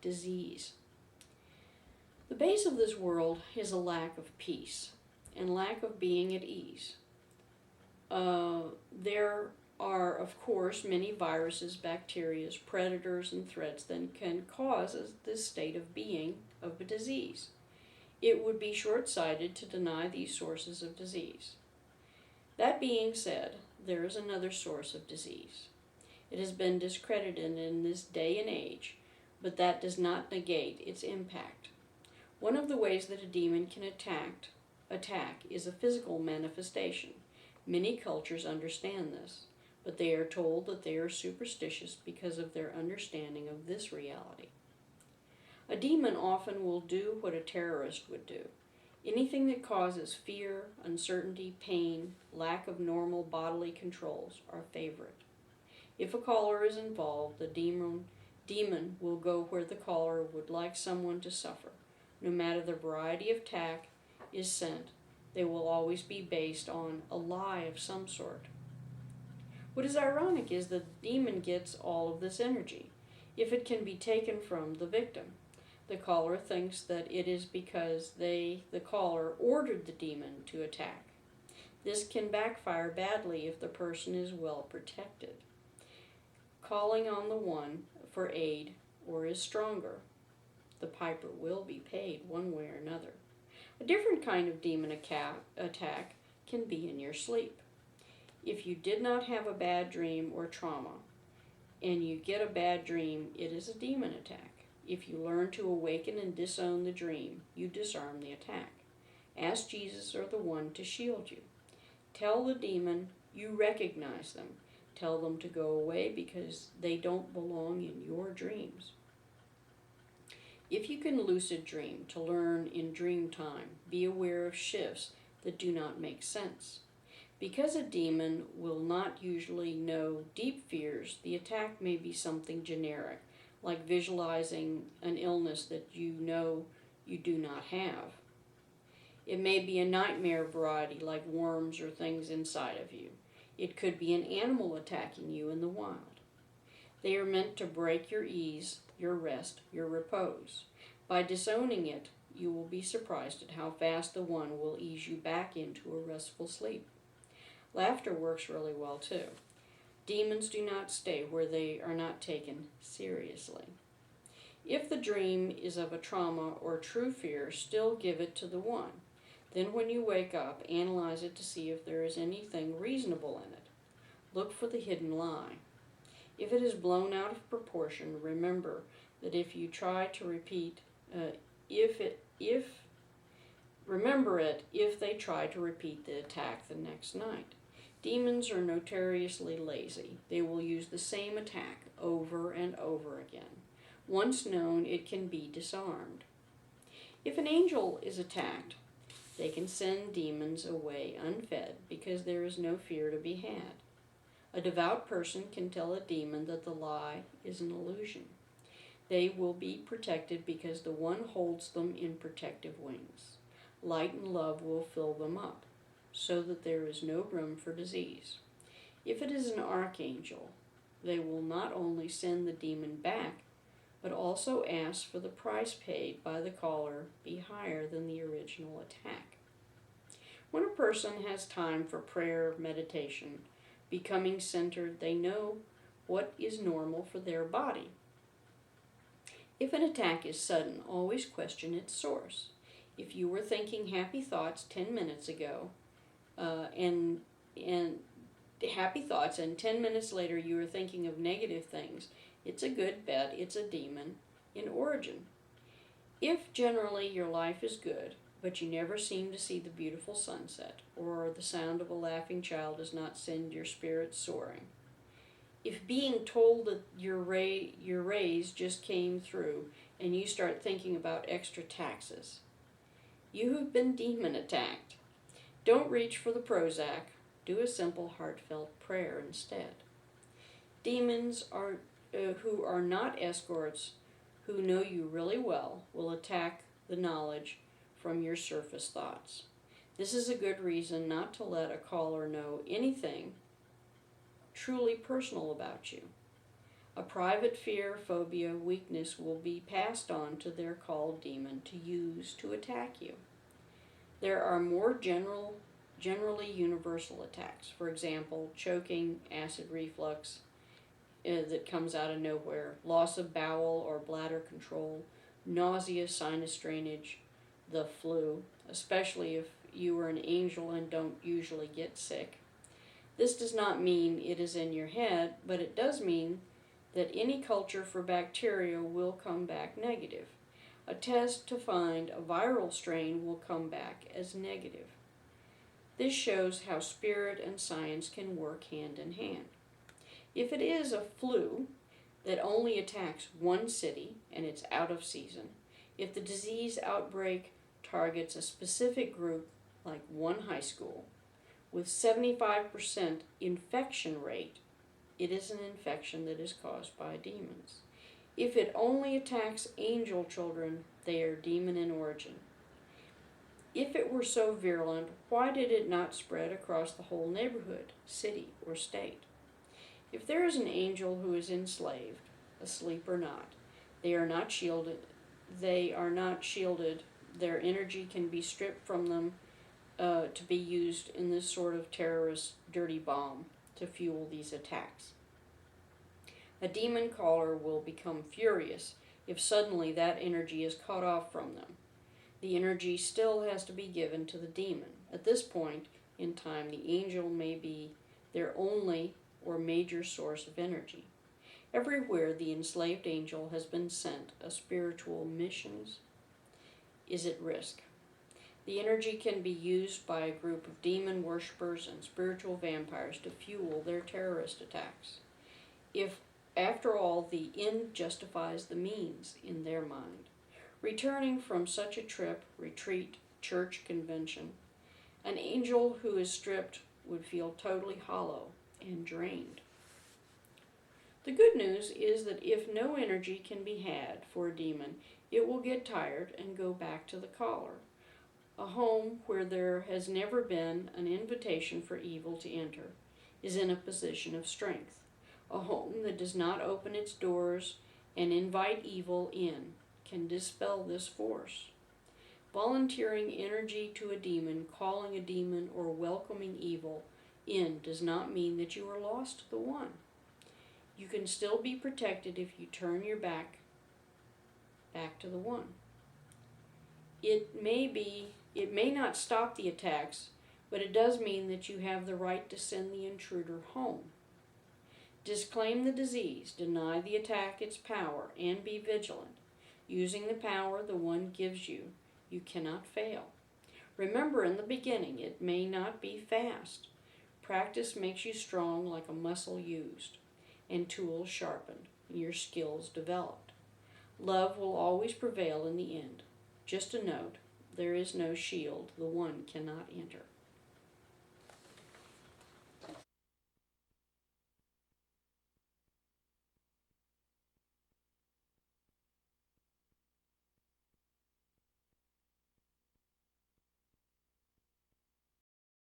disease. The base of this world is a lack of peace and lack of being at ease. There are, of course, many viruses, bacteria, predators, and threats that can cause this state of being of a disease. It would be short-sighted to deny these sources of disease. That being said, there is another source of disease. It has been discredited in this day and age, but that does not negate its impact. One of the ways that a demon can attack is a physical manifestation. Many cultures understand this, but they are told that they are superstitious because of their understanding of this reality. A demon often will do what a terrorist would do. Anything that causes fear, uncertainty, pain, lack of normal bodily controls are favorite. If a caller is involved, the demon will go where the caller would like someone to suffer. No matter the variety of attack is sent, they will always be based on a lie of some sort. What is ironic is that the demon gets all of this energy, if it can be taken from the victim. The caller thinks that it is because the caller, ordered the demon to attack. This can backfire badly if the person is well protected, calling on the one for aid, or is stronger. The piper will be paid one way or another. A different kind of demon attack can be in your sleep. If you did not have a bad dream or trauma, and you get a bad dream, it is a demon attack. If you learn to awaken and disown the dream, you disarm the attack. Ask Jesus or the one to shield you. Tell the demon you recognize them. Tell them to go away because they don't belong in your dreams. If you can lucid dream, to learn in dream time, be aware of shifts that do not make sense. Because a demon will not usually know deep fears, the attack may be something generic, like visualizing an illness that you know you do not have. It may be a nightmare variety, like worms or things inside of you. It could be an animal attacking you in the wild. They are meant to break your ease, your rest, your repose. By disowning it, you will be surprised at how fast the one will ease you back into a restful sleep. Laughter works really well too. Demons do not stay where they are not taken seriously. If the dream is of a trauma or true fear, still give it to the one. Then when you wake up, analyze it to see if there is anything reasonable in it. Look for the hidden lie. If it is blown out of proportion, remember that if you try to repeat, remember it if they try to repeat the attack the next night. Demons are notoriously lazy. They will use the same attack over and over again. Once known, it can be disarmed. If an angel is attacked, they can send demons away unfed because there is no fear to be had. A devout person can tell a demon that the lie is an illusion. They will be protected because the one holds them in protective wings. Light and love will fill them up, so that there is no room for disease. If it is an archangel, they will not only send the demon back, but also ask for the price paid by the caller be higher than the original attack. When a person has time for prayer, meditation, becoming centered, they know what is normal for their body. If an attack is sudden, always question its source. If you were thinking happy thoughts 10 minutes ago, and happy thoughts, and 10 minutes later you were thinking of negative things, it's a good bet it's a demon in origin. If generally your life is good, but you never seem to see the beautiful sunset, or the sound of a laughing child does not send your spirits soaring, if being told that your raise just came through and you start thinking about extra taxes, you have been demon attacked. Don't reach for the Prozac. Do a simple heartfelt prayer instead. Demons who are not escorts, who know you really well, will attack the knowledge from your surface thoughts. This is a good reason not to let a caller know anything truly personal about you. A private fear, phobia, weakness will be passed on to their called demon to use to attack you. There are more generally universal attacks. For example, choking, acid reflux that comes out of nowhere, loss of bowel or bladder control, nausea, sinus drainage, the flu, especially if you are an angel and don't usually get sick. This does not mean it is in your head, but it does mean that any culture for bacteria will come back negative. A test to find a viral strain will come back as negative. This shows how spirit and science can work hand in hand. If it is a flu that only attacks one city and it's out of season, if the disease outbreak targets a specific group like one high school with 75% infection rate, it is an infection that is caused by demons. If it only attacks angel children, they are demon in origin. If it were so virulent, why did it not spread across the whole neighborhood, city, or state? If there is an angel who is enslaved, asleep or not, they are not shielded. Their energy can be stripped from them to be used in this sort of terrorist dirty bomb to fuel these attacks. A demon caller will become furious if suddenly that energy is cut off from them. The energy still has to be given to the demon. At this point in time, the angel may be their only or major source of energy. Everywhere the enslaved angel has been sent, a spiritual mission is at risk. The energy can be used by a group of demon worshippers and spiritual vampires to fuel their terrorist attacks. If, after all, the end justifies the means in their mind. Returning from such a trip, retreat, church convention, an angel who is stripped would feel totally hollow and drained. The good news is that if no energy can be had for a demon, it will get tired and go back to the caller. A home where there has never been an invitation for evil to enter is in a position of strength. A home that does not open its doors and invite evil in can dispel this force. Volunteering energy to a demon, calling a demon, or welcoming evil in does not mean that you are lost to the one. You can still be protected if you turn your back to the one. It may not stop the attacks, but it does mean that you have the right to send the intruder home. Disclaim the disease, deny the attack its power, and be vigilant. Using the power the one gives you, you cannot fail. Remember, in the beginning, it may not be fast. Practice makes you strong like a muscle used, and tools sharpened, and your skills developed. Love will always prevail in the end. Just a note, there is no shield the one cannot enter.